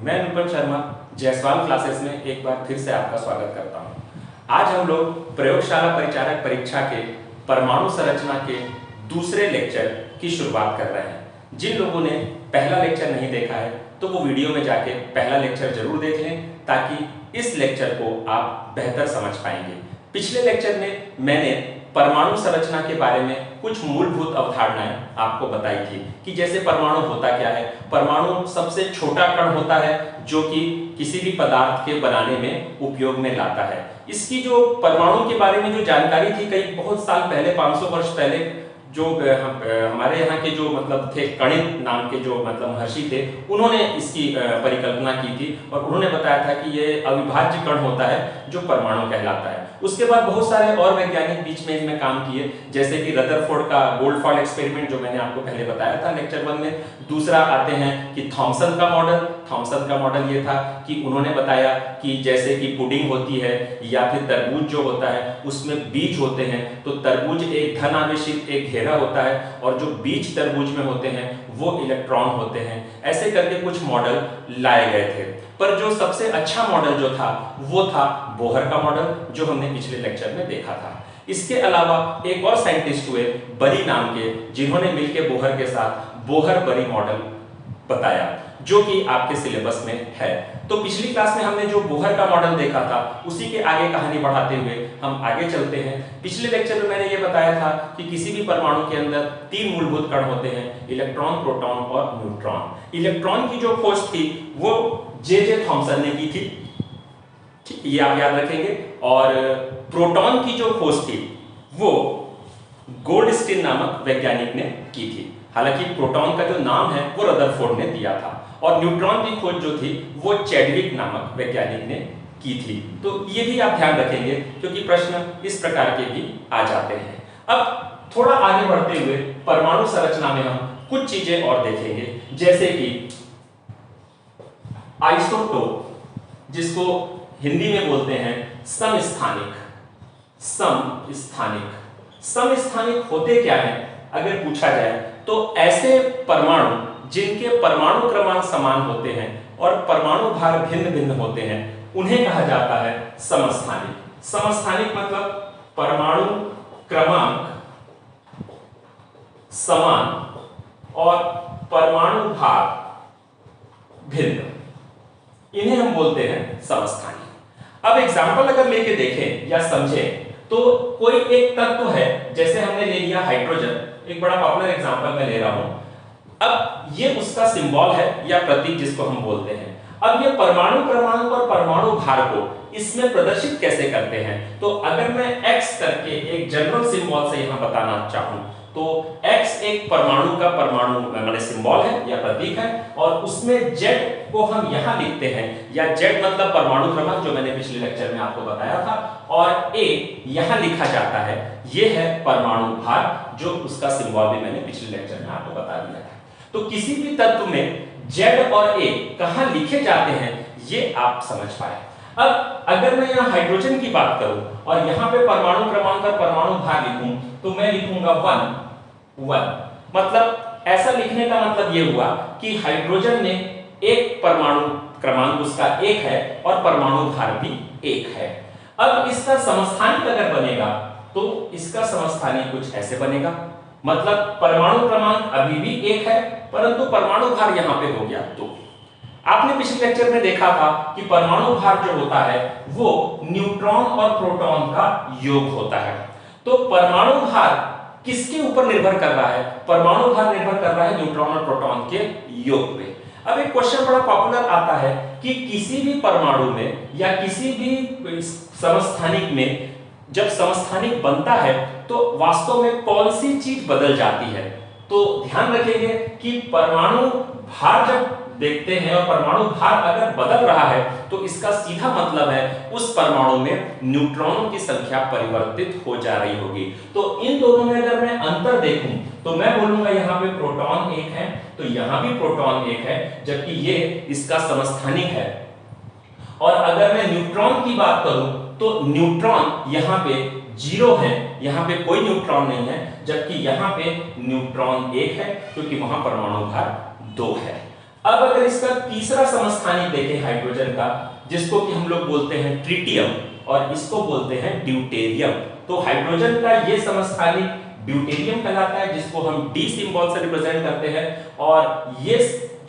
मैं अनुपम शर्मा जायसवाल क्लासेस में एक बार फिर से आपका स्वागत करता हूं। आज हम लोग प्रयोगशाला परिचारक परीक्षा के परमाणु संरचना के दूसरे लेक्चर की शुरुआत कर रहे हैं। जिन लोगों ने पहला लेक्चर नहीं देखा है तो वो वीडियो में जाके पहला लेक्चर जरूर देख लें ताकि इस लेक्चर को आप बेहतर समझ पाएंगे। पिछले लेक्चर में मैंने परमाणु संरचना के बारे में कुछ मूलभूत अवधारणाएं आपको बताई थी कि जैसे परमाणु होता क्या है। परमाणु सबसे छोटा कण होता है जो कि किसी भी पदार्थ के बनाने में उपयोग में लाता है। इसकी जो परमाणु के बारे में जो जानकारी थी कई बहुत साल पहले 500 वर्ष पहले जो हमारे यहाँ के जो मतलब थे गणित नाम के जो मतलब महर्षि थे उन्होंने इसकी परिकल्पना की थी और उन्होंने बताया था कि ये अविभाज्य कण होता है जो परमाणु कहलाता है। उसके बाद बहुत सारे और वैज्ञानिक बीच में इसमें काम किए जैसे कि रदरफोर्ड का गोल्डफॉल एक्सपेरिमेंट जो मैंने आपको पहले बताया था लेक्चर 1 में। दूसरा आते हैं कि थॉमसन का मॉडल। थॉमसन का मॉडल ये था कि उन्होंने बताया कि जैसे कि पुडिंग होती है या फिर तरबूज जो होता है उसमें बीज होते हैं तो तरबूज एक धन आवेशित एक घेरा होता है और जो बीज तरबूज में होते हैं वो इलेक्ट्रॉन होते हैं। ऐसे करके कुछ मॉडल लाए गए थे पर जो सबसे अच्छा मॉडल जो था वो था बोहर का मॉडल जो हमने पिछले लेक्चर में देखा था। इसके अलावा एक और साइंटिस्ट हुए बरी नाम के जिन्होंने मिलकर बोहर के साथ बोहर बरी मॉडल बताया जो कि आपके सिलेबस में है। तो पिछली क्लास में हमने जो बोहर का मॉडल देखा था उसी के आगे कहानी बढ़ाते हुए हम आगे चलते हैं। पिछले लेक्चर में मैंने ये बताया था कि किसी भी परमाणु के अंदर 3 मूलभूत कण होते हैं, इलेक्ट्रॉन, प्रोटॉन और न्यूट्रॉन। इलेक्ट्रॉन की जो खोज थी वो जे थॉमसन ने की थी, ठीक ये आप याद रखेंगे। और प्रोटॉन की जो खोज थी वो गोल्डस्टीन नामक वैज्ञानिक ने की थी। हालांकि प्रोटॉन का जो नाम है वो रदरफोर्ड ने दिया था और न्यूट्रॉन की खोज जो थी वो चैडविक नामक वैज्ञानिक ने की थी। तो ये भी आप ध्यान रखेंगे क्योंकि प्रश्न इस प्रकार के भी आ जाते हैं। अब थोड़ा आगे बढ़ते हुए परमाणु संरचना में हम कुछ चीजें और देखेंगे जैसे कि आइसोटोप, जिसको हिंदी में बोलते हैं समस्थानिक। समस्थानिक होते क्या है अगर पूछा जाए तो ऐसे परमाणु जिनके परमाणु क्रमांक समान होते हैं और परमाणु भार भिन्न भिन्न होते हैं उन्हें कहा जाता है समस्थानिक। समस्थानिक मतलब परमाणु क्रमांक समान और परमाणु भार भिन्न, इन्हें हम बोलते हैं समस्थानिक। अब एग्जांपल अगर लेके देखें या समझें तो कोई एक तत्व है, जैसे हमने ले लिया हाइड्रोजन, एक बड़ा पॉपुलर एग्जांपल मैं ले रहा हूं। अब ये उसका सिंबल है या प्रतीक जिसको हम बोलते हैं। अब ये परमाणु क्रमांक और परमाणु भार को इसमें प्रदर्शित कैसे करते हैं, तो अगर मैं x करके एक जनरल सिंबल से यहां बताना चाहूं तो x एक परमाणु का परमाणु माने सिंबल है या प्रतीक है और उसमें z को हम यहां लिखते हैं या z मतलब परमाणु क्रमांक जो मैंने पिछले लेक्चर में आपको बताया था और a यहां लिखा जाता है, ये है परमाणु भार जो उसका सिंबल भी मैंने पिछले लेक्चर में आपको बता दिया था। तो किसी भी तत्व में z और a कहां लिखे जाते हैं ये आप समझ पाए। अब अगर मैं यहां हाइड्रोजन की बात करूं और यहां पे परमाणु क्रमांक और परमाणु भार लिखूं तो मैं लिखूंगा 1 मतलब ऐसा लिखने का मतलब ये हुआ कि हाइड्रोजन में एक परमाणु क्रमांक उसका 1 है और परमाणु भार भी 1 है। अब इसका समस्थानिक अगर बनेगा तो इसका समस्थानिक कुछ ऐसे बनेगा, मतलब परमाणु क्रमांक अभी भी 1 है परंतु परमाणु भार यहां पे हो गया 2। आपने पिछले लेक्चर में देखा था कि परमाणु भार जो होता है वो न्यूट्रॉन और प्रोटॉन का योग होता है। तो परमाणु भार किसके ऊपर निर्भर कर रहा है? परमाणु भार निर्भर कर रहा है न्यूट्रॉन और प्रोटॉन के योग पे। अब एक क्वेश्चन बड़ा पॉपुलर आता है कि किसी भी परमाणु में या किसी भी समस्थानिक में जब समस्थानिक बनता है तो वास्तव में कौन सी चीज बदल जाती है? तो ध्यान रखेंगे कि परमाणु भार जब देखते हैं और परमाणु भार अगर बदल रहा है तो इसका सीधा मतलब है उस परमाणु में न्यूट्रॉनों की संख्या परिवर्तित हो जा रही होगी। तो इन दोनों में अगर मैं अंतर देखूं तो मैं बोलूंगा यहाँ पे प्रोटॉन 1 है तो यहाँ भी प्रोटॉन 1 है जबकि ये इसका समस्थानिक है। और अगर मैं न्यूट्रॉन की बात करूं तो न्यूट्रॉन यहाँ पे 0 है, यहाँ पे कोई न्यूट्रॉन नहीं है जबकि यहाँ पे न्यूट्रॉन 1 है क्योंकि वहां परमाणु भार 2 है। अब अगर इसका तीसरा समस्थानिक देखें हाइड्रोजन का, जिसको कि हम लोग बोलते हैं ट्रिटियम और इसको बोलते हैं ड्यूटेरियम, तो हाइड्रोजन का ये समस्थानिक ड्यूटेरियम कहलाता है, जिसको हम डी सिंबल से रिप्रेजेंट करते हैं, और ये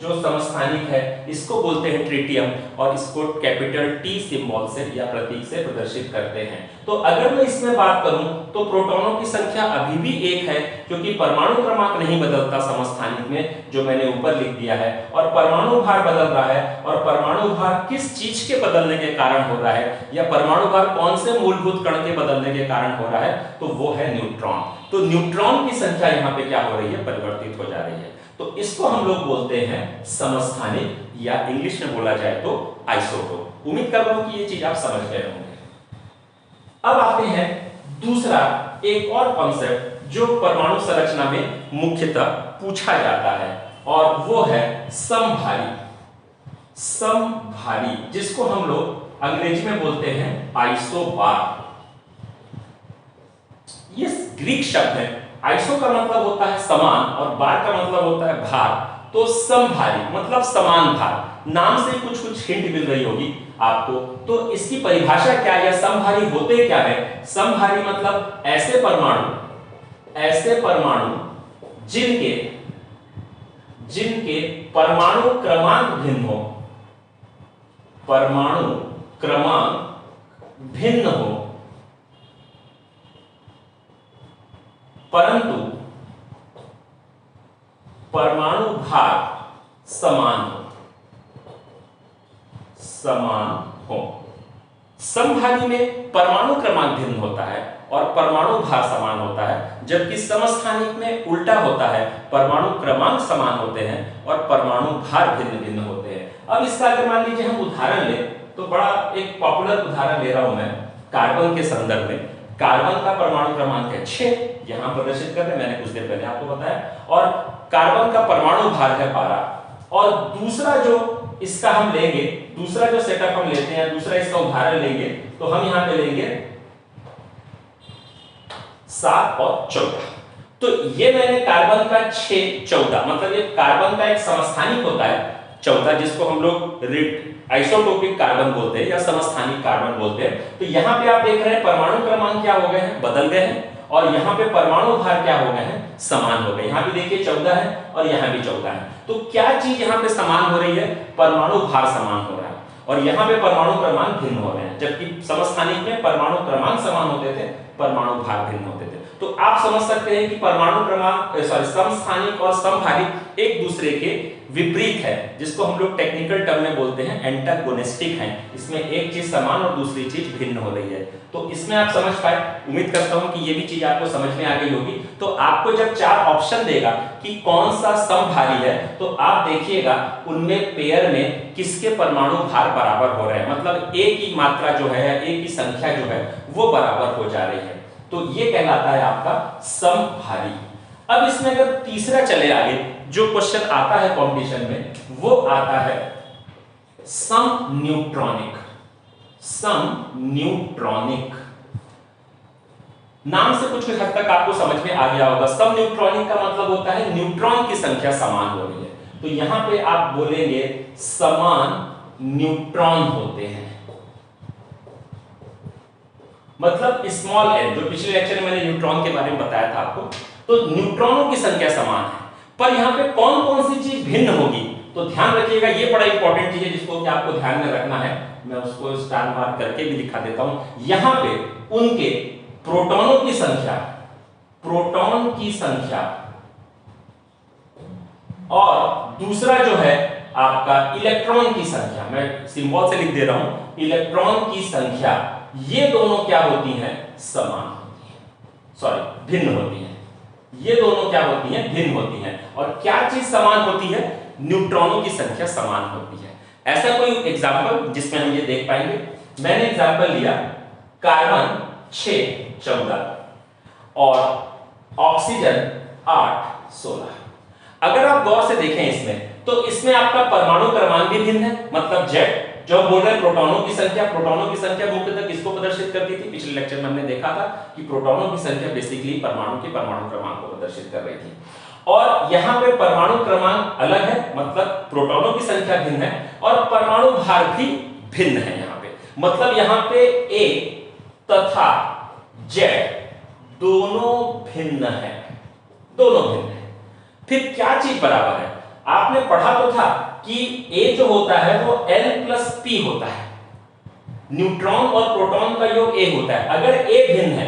जो समस्थानिक है इसको बोलते हैं ट्रिटियम और इसको कैपिटल टी सिंबल से या प्रतीक से प्रदर्शित करते हैं। तो अगर मैं इसमें बात करूं तो प्रोटॉनों की संख्या अभी भी एक है, क्योंकि परमाणु क्रमांक नहीं बदलता समस्थानिक में, जो मैंने ऊपर लिख दिया है, और परमाणु भार बदल रहा है। और परमाणु भार किस चीज के बदलने के कारण हो रहा है, या परमाणु भार कौन से मूलभूत कण के बदलने के कारण हो रहा है, तो वो है न्यूट्रॉन। तो न्यूट्रॉन की संख्या यहाँ पे क्या हो रही है, परिवर्तित हो जा रही है। तो इसको हम लोग बोलते हैं समस्थानिक, या इंग्लिश में बोला जाए तो आइसोटोप। उम्मीद कर रहा हूं कि ये चीज आप समझ गए होंगे। अब आते हैं दूसरा एक और कॉन्सेप्ट जो परमाणु संरचना में मुख्यतः पूछा जाता है, और वो है समभारी। समभारी, जिसको हम लोग अंग्रेजी में बोलते हैं आइसोबार। ये ग्रीक शब्द है। आइसो का मतलब होता है समान और बार का मतलब होता है भार, तो समभारी मतलब समान भार। नाम से कुछ कुछ हिंट मिल रही होगी आपको। तो इसकी परिभाषा क्या है, समभारी होते क्या है? समभारी मतलब ऐसे परमाणु जिनके परमाणु क्रमांक भिन्न हो, परमाणु क्रमांक भिन्न हो, परंतु परमाणु भार समान हो। समभारी में परमाणु क्रमांक भिन्न होता है और परमाणु भार समान होता है, जबकि समस्थानिक में उल्टा होता है, परमाणु क्रमांक समान होते हैं और परमाणु भार भिन्न भिन्न होते हैं। अब इसका अगर मान लीजिए हम उदाहरण लें, तो बड़ा एक पॉपुलर उदाहरण ले रहा हूं मैं कार्बन के संदर्भ में। कार्बन का परमाणु क्रमांक है 6, यहां प्रदर्शित कर रहे, मैंने कुछ देर पहले आपको बताया, और कार्बन का परमाणु भार है 12। और दूसरा जो इसका हम लेंगे, दूसरा जो सेटअप हम लेते हैं, दूसरा इसका उदाहरण लेंगे, तो हम यहां पे लेंगे 7 और 14। तो ये मैंने कार्बन का 6 14, मतलब ये कार्बन का एक समस्थानिक होता है 14, जिसको हम लोग आइसोटोपिक कार्बन बोलते हैं या समस्थानिक कार्बन बोलते हैं। तो यहां पे आप देख रहे हैं परमाणु क्रमांक क्या हो गए हैं, बदल गए हैं, और यहां पे परमाणु भार क्या हो गए हैं, समान हो गए। यहां भी देखिए 14 है और यहां भी 14 है। तो क्या चीज यहां पे समान हो रही है, परमाणु भार समान हो रहा है, और यहां पे परमाणु क्रमांक भिन्न हो रहे हैं, जबकि समस्थानिक में परमाणु क्रमांक समान होते थे, परमाणु भार भिन्न होते थे। तो आप समझ सकते हैं कि परमाणु क्रमांक समस्थानिक और समभारी एक दूसरे के विपरीत है, जिसको हम लोग टेक्निकल टर्म में बोलते हैं एंटागोनिस्टिक हैं। इसमें एक चीज समान और दूसरी चीज भिन्न हो रही है। तो इसमें आप समझ पाए, उम्मीद करता हूं कि ये भी चीज आपको समझ में आ गई होगी। तो आपको जब 4 ऑप्शन देगा कि कौन सा समभारी है, तो आप देखिएगा उनमें पेयर में किसके परमाणु भार बराबर हो रहे हैं, मतलब एक ही मात्रा जो है, एक ही संख्या जो है वो बराबर हो जा रही है। तो ये कहलाता है आपका समभारी। अब इसमें अगर तीसरा चले आगे, जो क्वेश्चन आता है कंपटीशन में, वो आता है समन्यूट्रॉनिक। समन्यूट्रॉनिक नाम से कुछ हद तक आपको समझ में आ गया होगा। समन्यूट्रॉनिक का मतलब होता है न्यूट्रॉन की संख्या समान हो रही है। तो यहां पे आप बोलेंगे समान न्यूट्रॉन होते हैं, मतलब स्मॉल n, जो पिछले लेक्चर में मैंने न्यूट्रॉन के बारे में बताया था आपको। तो न्यूट्रॉनों की संख्या समान है, पर यहां पे कौन कौन सी चीज भिन्न होगी, तो ध्यान रखिएगा, ये बड़ा इंपॉर्टेंट चीज है जिसको कि आपको ध्यान में रखना है। मैं उसको स्टार मार्क करके भी दिखा देता हूं। यहां पे उनके प्रोटॉनों की संख्या, प्रोटॉन की संख्या, और दूसरा जो है आपका इलेक्ट्रॉन की संख्या, मैं सिंबल से लिख दे रहा हूं, इलेक्ट्रॉन की संख्या, ये दोनों क्या होती हैं, समान होती हैं, सॉरी भिन्न होती हैं। ये दोनों क्या होती हैं, भिन्न होती हैं। और क्या चीज समान होती है, न्यूट्रॉनों की संख्या समान होती है। ऐसा कोई एग्जांपल जिसमें हम ये देख पाएंगे, मैंने एग्जांपल लिया कार्बन 6 14 और ऑक्सीजन 8 16। अगर आप गौर से देखें इसमें, तो इसमें आपका परमाणु क्रमांक भी भिन्न है, मतलब Z, जो बोल रहे हैं प्रोटॉनों की संख्या, प्रोटॉनों की संख्या मुख्यतः किसको प्रदर्शित करती थी, पिछले लेक्चर में हमने देखा था कि प्रोटॉनों की संख्या बेसिकली परमाणु के परमाणु क्रमांक को प्रदर्शित कर रही थी। और यहां पे परमाणु क्रमांक अलग है, मतलब प्रोटॉनों की संख्या भिन्न है और परमाणु भार भी भिन्न है। यहां पे मतलब यहां पे A तथा Z दोनों भिन्न है, दोनों भिन्न है। फिर क्या चीज बराबर है? आपने पढ़ा तो था कि A जो होता है वो L+P होता है, न्यूट्रॉन और प्रोटॉन का योग A होता है। अगर A भिन्न है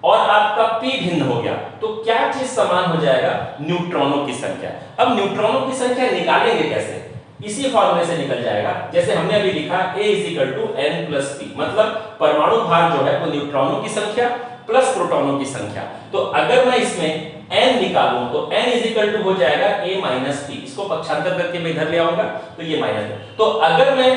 और आपका P भिन्न हो गया तो क्या चीज समान हो जाएगा? न्यूट्रॉनों की संख्या। अब न्यूट्रॉनों की संख्या निकालेंगे कैसे? इसी फॉर्मूले से निकल जाएगा, जैसे हमने अभी लिखा A = N+P, मतलब परमाणु भार जो है वो न्यूट्रॉनों की संख्या प्लस प्रोटॉनों की संख्या। तो अगर मैं इसमें n निकालूं तो n हो जाएगा A-P। इसको पक्षांतर करके मैं इधर ले आऊंगा तो ये माइनस। तो अगर मैं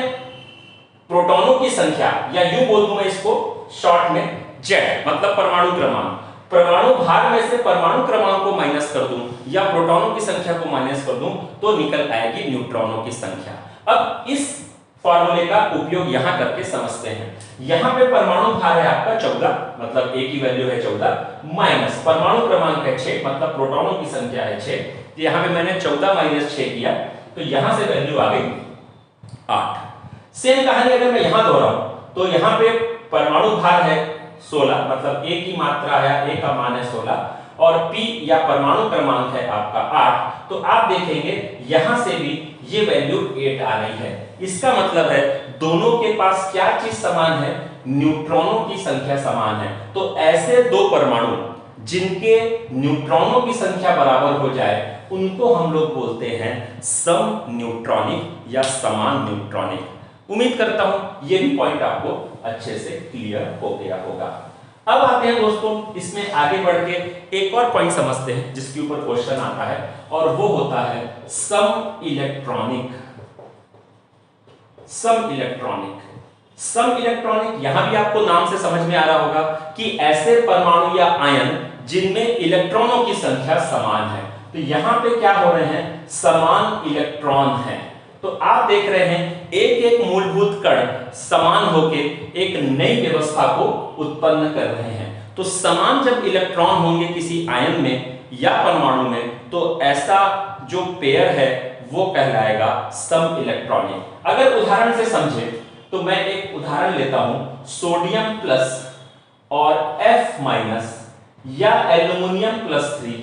प्रोटॉनों की संख्या या यूं बोल दूं मैं इसको शॉर्ट में Z, मतलब परमाणु क्रमांक, परमाणु भार में से परमाणु क्रमांक को माइनस कर दूं या प्रोटॉनों की संख्या को माइनस कर दूं तो निकल आएगी न्यूट्रॉनों की संख्या। अब इस फॉर्मूले का उपयोग यहां करके समझते हैं। यहां पे परमाणु भार है आपका 14, मतलब A की वैल्यू है 14, माइनस परमाणु क्रमांक है 6, मतलब प्रोटॉनों की संख्या है 6। तो यहां पे मैंने 14 - 6 किया तो यहां से वैल्यू आ गई 8। सेम कहानी अगर मैं यहां दोहराऊं तो यहां पे परमाणु भार है 16, मतलब A की मात्रा है, A का मान है 16 और P या परमाणु क्रमांक है आपका 8। तो आप देखेंगे यहां से भी ये वैल्यू 8 आ रही है। इसका मतलब है दोनों के पास क्या चीज समान है? न्यूट्रॉनों की संख्या समान है। तो ऐसे दो परमाणु जिनके न्यूट्रॉनों की संख्या बराबर हो जाए उनको हम लोग बोलते हैं सम न्यूट्रॉनिक या समान न्यूट्रॉनिक। उम्मीद करता हूं ये भी पॉइंट आपको अच्छे से क्लियर हो गया होगा। अब आते हैं दोस्तों इसमें आगे बढ़ के एक और पॉइंट समझते हैं जिसके ऊपर क्वेश्चन आता है और वो होता है सम इलेक्ट्रॉनिक। सम इलेक्ट्रॉनिक यहां भी आपको नाम से समझ में आ रहा होगा कि ऐसे परमाणु या आयन जिनमें इलेक्ट्रॉनों की संख्या समान है। तो यहां पे क्या हो रहे हैं? समान इलेक्ट्रॉन है। तो आप देख रहे हैं एक एक मूलभूत कण समान होके एक नई व्यवस्था को उत्पन्न कर रहे हैं। तो समान जब इलेक्ट्रॉन होंगे किसी आयन में या परमाणु में तो ऐसा जो पेयर है वो कहलाएगा सम इलेक्ट्रॉनिक। अगर उदाहरण से समझे तो मैं एक उदाहरण लेता हूं, सोडियम प्लस और F- या एल्युमिनियम +3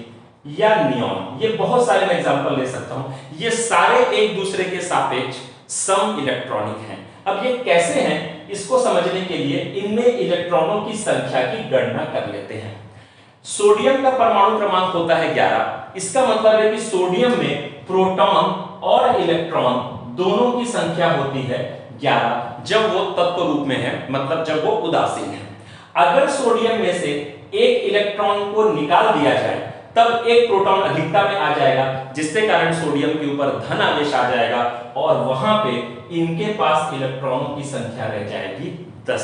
या नियॉन। ये बहुत सारे मैं एग्जांपल ले सकता हूं। ये सारे एक दूसरे के सापेक्ष सम इलेक्ट्रॉनिक हैं। अब ये कैसे हैं इसको समझने के लिए इनमें इलेक्ट्रॉनों की संख्या की गणना कर लेते हैं। सोडियम का परमाणु क्रमांक होता है 11। इसका मतलब है कि सोडियम में प्रोटॉन और इलेक्ट्रॉन दोनों की संख्या होती है 11 जब वो तत्व रूप में है, मतलब जब वो उदासीन है। अगर सोडियम में से एक इलेक्ट्रॉन को निकाल दिया जाए तब एक प्रोटॉन अधिकता में आ जाएगा जिसके कारण सोडियम के ऊपर धन आवेश आ जाएगा और वहां पे इनके पास इलेक्ट्रॉनों की संख्या रह जाएगी 10।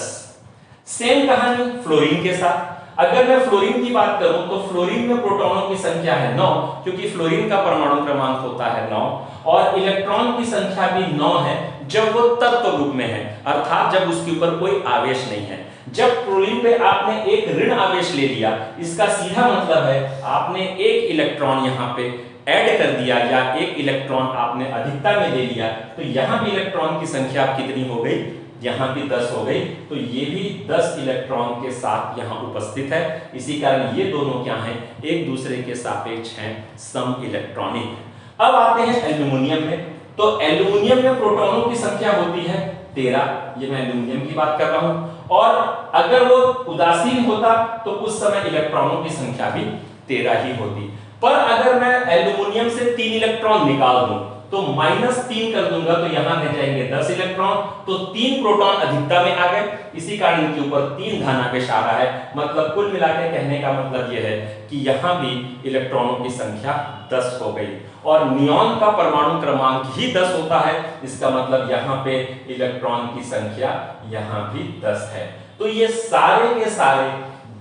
सेम कहानी फ्लोरीन के साथ। अगर मैं फ्लोरीन की बात करूं तो फ्लोरीन में प्रोटॉनों की संख्या है 9, क्योंकि फ्लोरीन का परमाणु क्रमांक होता है 9 और इलेक्ट्रॉन की संख्या भी 9 है जब वो तत्व रूप में है, अर्थात जब उसके ऊपर कोई आवेश नहीं है। जब फ्लोरीन पे आपने एक ऋण आवेश ले लिया, इसका सीधा मतलब है आपने एक इलेक्ट्रॉन यहाँ पे ऐड कर दिया या एक इलेक्ट्रॉन आपने अधिकता में ले लिया, तो यहाँ भी इलेक्ट्रॉन की संख्या कितनी हो गई? यहाँ भी 10 हो गई। तो ये भी 10 इलेक्ट्रॉन के साथ यहाँ उपस्थित है। इसी कारण ये दोनों क्या हैं? एक दूसरे के सापेक्ष हैं, सम इलेक्ट्रॉनिक। अब आते हैं एल्युमिनियम में। तो एल्युमिनियम में प्रोटॉनों की संख्या होती है 13। ये मैं एल्युमिनियम की बात कर रहा हूं। और अगर वो उदासीन होता तो उस समय इलेक्ट्रॉनों की संख्या भी 13 ही होती। पर अगर मैं एल्युमिनियम से 3 इलेक्ट्रॉन निकाल दूं तो -3 कर दूंगा तो यहां रह जाएंगे 10 इलेक्ट्रॉन। तो 3 प्रोटॉन अधिकता में आ गए, इसी कारण इनके ऊपर 3 धनावेश आ रहा है। मतलब कुल मिलाकर कहने का मतलब यह है कि यहां भी इलेक्ट्रॉनों की संख्या 10 हो गई और नियॉन का परमाणु क्रमांक ही 10 होता है। इसका मतलब यहां पे इलेक्ट्रॉन की संख्या यहां भी 10 है। तो ये सारे के सारे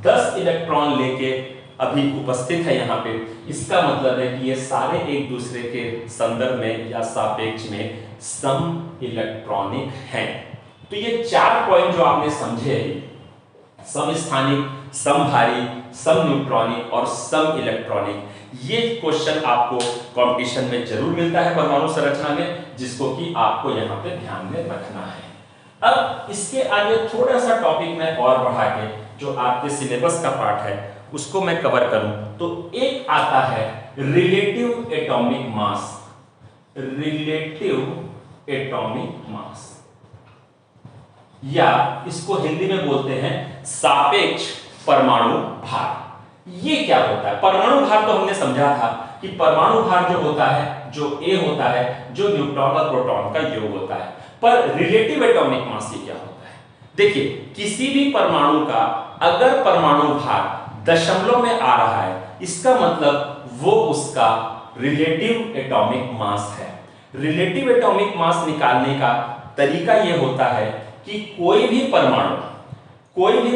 10 इलेक्ट्रॉन लेके अभी उपस्थित है यहाँ पे। इसका मतलब है कि ये सारे एक दूसरे के संदर्भ में या सापेक्ष में सम इलेक्ट्रॉनिक हैं। तो ये 4 पॉइंट जो आपने समझे समस्थानिक, समभारी, सम न्यूट्रॉनिक और सम इलेक्ट्रॉनिक। ये क्वेश्चन आपको कंपटीशन में जरूर मिलता है परमाणु संरचना में, जिसको कि आपको यहाँ पे ध्यान में रखना है। अब इसके आगे थोड़ा सा टॉपिक में और बढ़ा के जो आपके सिलेबस का पार्ट है उसको मैं कवर करूं तो एक आता है relative atomic mass. Relative atomic mass या इसको हिंदी में बोलते हैं सापेक्ष परमाणु भार। ये क्या होता है? परमाणु भार तो हमने समझा था कि परमाणु भार जो होता है, जो A होता है, जो न्यूट्रॉन और प्रोटॉन का योग होता है। पर रिलेटिव एटॉमिक मास ये क्या होता है? देखिए, किसी भी परमाणु का अगर परमाणु भार दशमलव में आ रहा है, इसका मतलब वो उसका रिलेटिव एटॉमिक मास है। रिलेटिव एटॉमिक मास निकालने का तरीका ये होता है कि कोई भी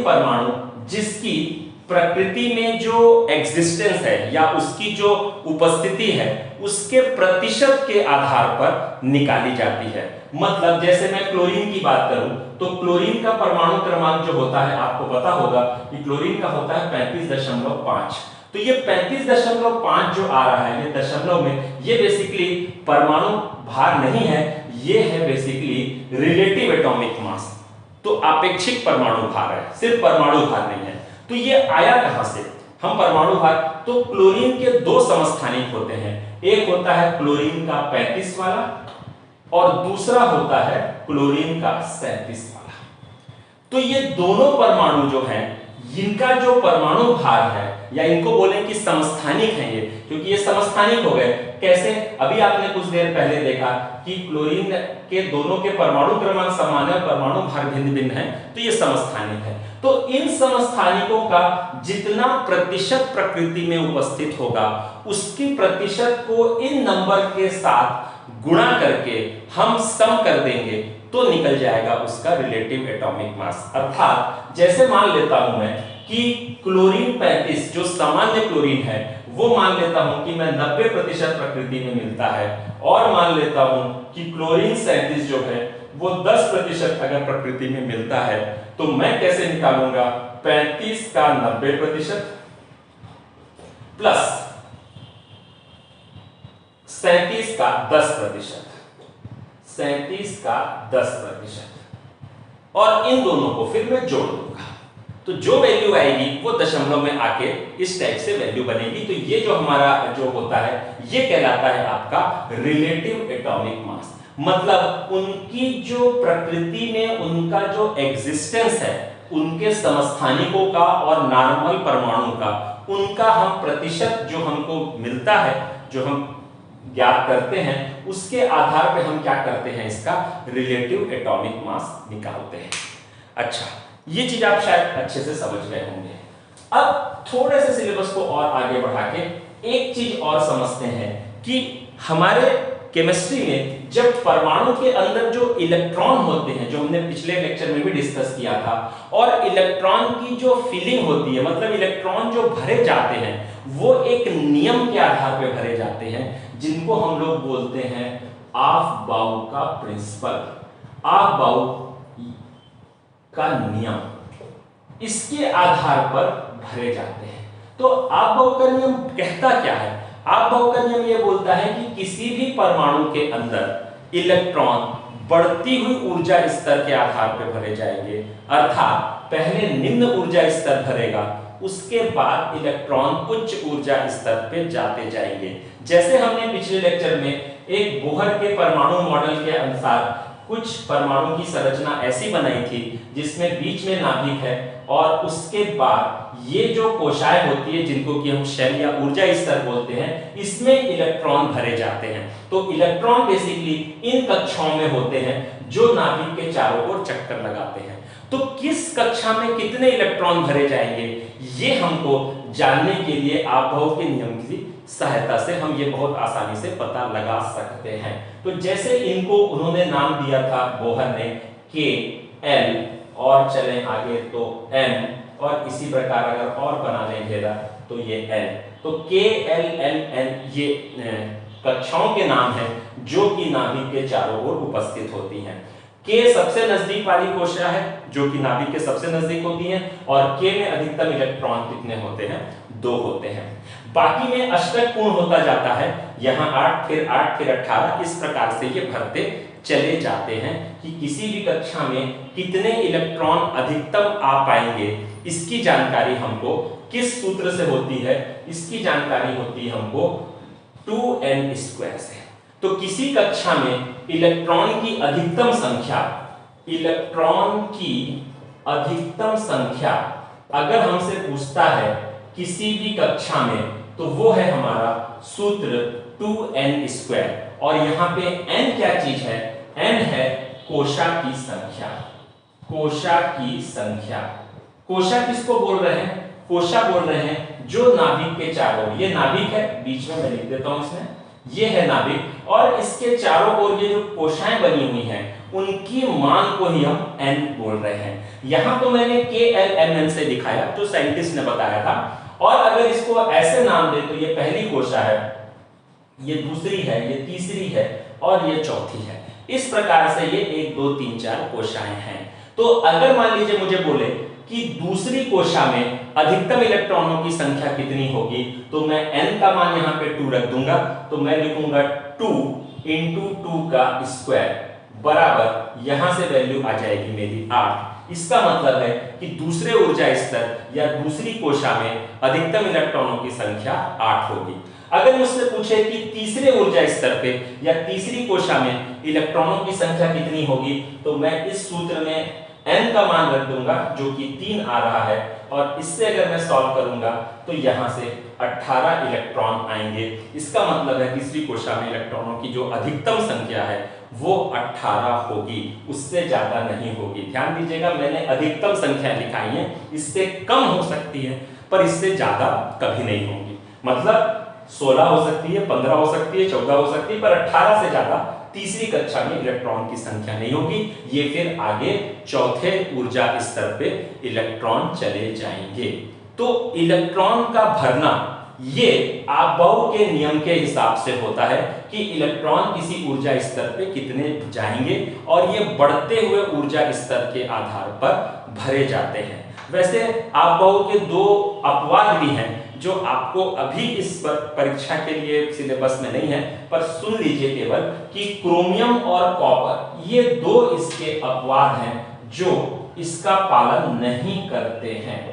परमाणु जिसकी प्रकृति में जो एग्जिस्टेंस है या उसकी जो उपस्थिति है उसके प्रतिशत के आधार पर निकाली जाती है। मतलब जैसे मैं क्लोरीन की बात करूं तो क्लोरीन का परमाणु क्रमांक जो होता है आपको पता होगा कि क्लोरीन का होता है 35.5। तो ये 35.5 जो आ रहा है ये दशमलव में, ये बेसिकली परमाणु भार नहीं है, ये है बेसिकली रिलेटिव एटॉमिक मास। तो आपेक्षिक परमाणु भार है, सिर्फ परमाणु भार नहीं है। तो ये आया कहां से? हम परमाणु भार, तो क्लोरीन के दो समस्थानिक होते हैं, एक होता है क्लोरीन का 35 वाला और दूसरा होता है क्लोरीन का 37 वाला। तो ये दोनों परमाणु जो हैं, इनका जो परमाणु भार है या इनको बोलें कि समस्थानिक हैं ये, क्योंकि ये समस्थानिक हो गए। कैसे? अभी आपने कुछ देर पहले देखा कि क्लोरीन के दोनों के परमाणु क्रमांक समान है, परमाणु भार भिन्न-भिन्न है, तो ये समस्थानिक है। तो इन समस्थानिकों का जितना प्रतिशत प्रकृति में उपस्थित होगा उसकी प्रतिशत को इन नंबर के साथ गुणा करके हम सम कर देंगे तो निकल जाएगा उसका रिलेटिव एटॉमिक मास। अर्थात जैसे मान लेता हूं मैं कि क्लोरीन 35 जो सामान्य क्लोरीन है वो मान लेता हूं कि मैं 90% प्रकृति में मिलता है, और मान लेता हूं कि क्लोरीन 37 जो है वो 10% अगर प्रकृति में मिलता है, तो मैं कैसे निकालूंगा? 35 का 90% प्लस 37 का 10%, 37 का 10%, और इन दोनों को फिर मैं जोड़ दूंगा। तो जो वैल्यू आएगी वो दशमलव में आके इस टाइप से वैल्यू बनेगी। तो ये जो हमारा जो होता है ये कहलाता है आपका रिलेटिव एटॉमिक मास। मतलब उनकी जो प्रकृति में उनका जो एग्जिस्टेंस है, उनके समस्थानिकों का और नॉर्मल परमाणु का, उनका हम प्रतिशत जो हमको मिलता है, जो हम ज्ञात करते हैं, उसके आधार पे हम क्या करते हैं, इसका रिलेटिव एटॉमिक मास निकालते हैं। अच्छा, ये चीज आप शायद अच्छे से समझ गए होंगे। अब थोड़े से सिलेबस को और आगे बढ़ा के एक चीज और समझते हैं कि हमारे केमिस्ट्री में जब परमाणु के अंदर जो इलेक्ट्रॉन होते हैं, जो हमने पिछले लेक्चर में भी डिस्कस किया था, और इलेक्ट्रॉन की जो फिलिंग होती है, मतलब इलेक्ट्रॉन जो भरे जाते हैं वो एक नियम के आधार पे भरे जाते हैं, जिनको हम लोग बोलते हैं ऑफ-बाउ का प्रिंसिपल, ऑफ-बाउ का नियम। इसके आधार पर भरे जाते हैं। तो ऑफ-बाउ का नियम कहता क्या है? ऑफ-बाउ का नियम ये बोलता है कि किसी भी परमाणु के अंदर इलेक्ट्रॉन बढ़ती हुई ऊर्जा स्तर के आधार पर भरे जाएंगे। अर्थात पहले निम्न ऊर्जा स्तर भरेगा, उसके बाद इलेक्ट्रॉन उच्च ऊर्जा स्तर पे जाते जाएंगे। जैसे हमने पिछले लेक्चर में एक बोहर के परमाणु मॉडल के अनुसार कुछ परमाणु की संरचना ऐसी बनाई थी जिसमें बीच में नाभिक है, और उसके बाद ये जो कोशाएं होती है जिनको कि हम शेल या ऊर्जा स्तर बोलते हैं, इसमें इलेक्ट्रॉन भरे जाते हैं। तो इलेक्ट्रॉन बेसिकली इन कक्षाओं में होते हैं जो नाभिक के चारों ओर चक्कर लगाते हैं। तो किस कक्षा में कितने इलेक्ट्रॉन भरे जाएंगे, ये हमको जानने के लिए ऑफ-बाउ के नियम की सहायता से हम ये बहुत आसानी से पता लगा सकते हैं। तो जैसे इनको उन्होंने नाम दिया था बोहर ने के, एल, और चलें आगे तो एम, और इसी प्रकार अगर और बना लें घेरा तो ये एल। तो के, एल, एम, एन ये कक्षाओं के नाम हैं जो कि नाभिक के चारों ओर उपस्थित होती हैं। K सबसे नजदीक वाली कोशिका है जो कि नाभिक के सबसे नजदीक होती है, और K में अधिकतम इलेक्ट्रॉन कितने होते हैं? 2 होते हैं। बाकी में अष्टक पूर्ण होता जाता है, यहाँ 8 फिर 8 फिर 18, इस प्रकार से ये भरते चले जाते हैं कि किसी भी कक्षा में कितने इलेक्ट्रॉन अधिकतम आ पाएंगे, इसकी जानकारी हमको किस सूत्र से होती है? इसकी जानकारी होती है हमको 2n² से। तो किसी कक्षा में इलेक्ट्रॉन की अधिकतम संख्या, इलेक्ट्रॉन की अधिकतम संख्या अगर हमसे पूछता है किसी भी कक्षा में, तो वो है हमारा सूत्र 2n²। और यहाँ पे n क्या चीज है? n है कोशा की संख्या। कोशा की संख्या, कोशा किसको बोल रहे हैं? कोशा बोल रहे हैं जो नाभिक के चारों ओर, ये नाभिक है, बीच में मैं लिख देता हूं इसमें, ये है नाभिक, और इसके चारों ओर ये जो कोशाएं बनी हुई हैं उनकी मान को ही हम n बोल रहे हैं। यहां तो मैंने KLMN से दिखाया जो साइंटिस्ट ने बताया था, और अगर इसको ऐसे नाम दे तो ये पहली कोशा है, ये दूसरी है, ये तीसरी है और ये चौथी है। इस प्रकार से ये 1 2 3 4 कोशाएं हैं। तो अगर मान लीजिए मुझे बोले कि दूसरी कोशा में अधिकतम इलेक्ट्रॉनों की संख्या कितनी होगी, तो मैं n का मान यहाँ पे 2 रख दूंगा, तो मैं लिखूंगा 2 × 2 का स्क्वायर बराबर, यहां से वैल्यू आ जाएगी मेरी 8। इसका मतलब है कि दूसरे ऊर्जा स्तर या दूसरी कोशा में अधिकतम इलेक्ट्रॉनों की संख्या 8 होगी। अगर मुझसे पूछे कि तीसरे ऊर्जा स्तर पे या तीसरी कोशा में इलेक्ट्रॉनों की संख्या कितनी होगी, तो मैं इस सूत्र में n का मान रख दूंगा जो कि 3 आ रहा है, और इससे अगर मैं सॉल्व करूंगा तो यहां से 18 इलेक्ट्रॉन आएंगे। इसका मतलब है तीसरी कोशा में इलेक्ट्रॉनों की जो अधिकतम संख्या है वो 18 होगी, उससे ज्यादा नहीं होगी। ध्यान दीजिएगा, मैंने अधिकतम संख्या लिखाई है, इससे कम हो सकती है पर इससे ज्यादा कभी नहीं होगी। मतलब 16 हो सकती है, 15 हो सकती है, 14 हो सकती है, पर 18 से ज्यादा तीसरी कक्षा में इलेक्ट्रॉन की संख्या नहीं होगी। ये फिर आगे चौथे ऊर्जा स्तर पे इलेक्ट्रॉन चले जाएंगे। तो इलेक्ट्रॉन का भरना ये आपबाउ के नियम के हिसाब से होता है कि इलेक्ट्रॉन किसी ऊर्जा स्तर पे कितने जाएंगे, और ये बढ़ते हुए ऊर्जा स्तर के आधार पर भरे जाते हैं। वैसे आपबाउ के 2 अपवाद भी हैं जो आपको अभी इस परीक्षा के लिए सिलेबस में नहीं है, पर सुन लीजिए केवल कि क्रोमियम और कॉपर, ये 2 इसके अपवाद हैं जो इसका पालन नहीं करते हैं,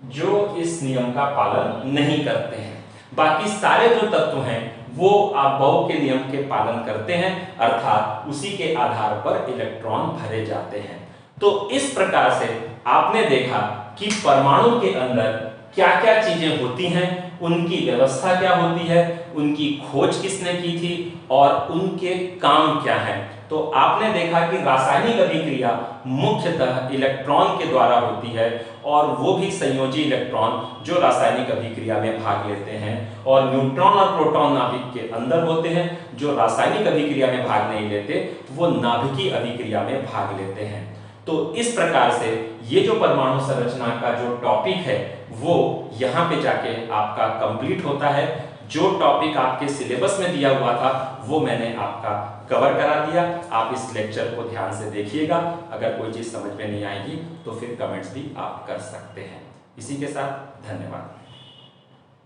जो इस नियम का पालन नहीं करते हैं। बाकी सारे जो तत्व हैं वो आपबाउ के नियम के पालन करते हैं, अर्थात उसी के आधार पर इलेक्ट्रॉन भरे जाते हैं। तो इस प्रकार से आपने देखा कि परमाणु के अंदर क्या क्या चीजें होती हैं, उनकी व्यवस्था क्या होती है, उनकी खोज किसने की थी और उनके काम क्या है। तो आपने देखा कि रासायनिक अभिक्रिया मुख्यतः इलेक्ट्रॉन के द्वारा होती है, और वो भी संयोजी इलेक्ट्रॉन जो रासायनिक अभिक्रिया में भाग लेते हैं, और न्यूट्रॉन और प्रोटॉन नाभिक के अंदर होते हैं, जो रासायनिक अभिक्रिया में भाग नहीं लेते वो नाभिकीय अभिक्रिया में भाग लेते हैं। तो इस प्रकार से ये जो परमाणु संरचना का जो टॉपिक है वो यहाँ पे जाके आपका कंप्लीट होता है। जो टॉपिक आपके सिलेबस में दिया हुआ था वो मैंने आपका कवर करा दिया। आप इस लेक्चर को ध्यान से देखिएगा, अगर कोई चीज़ समझ में नहीं आएगी तो फिर कमेंट्स भी आप कर सकते हैं। इसी के साथ धन्यवाद।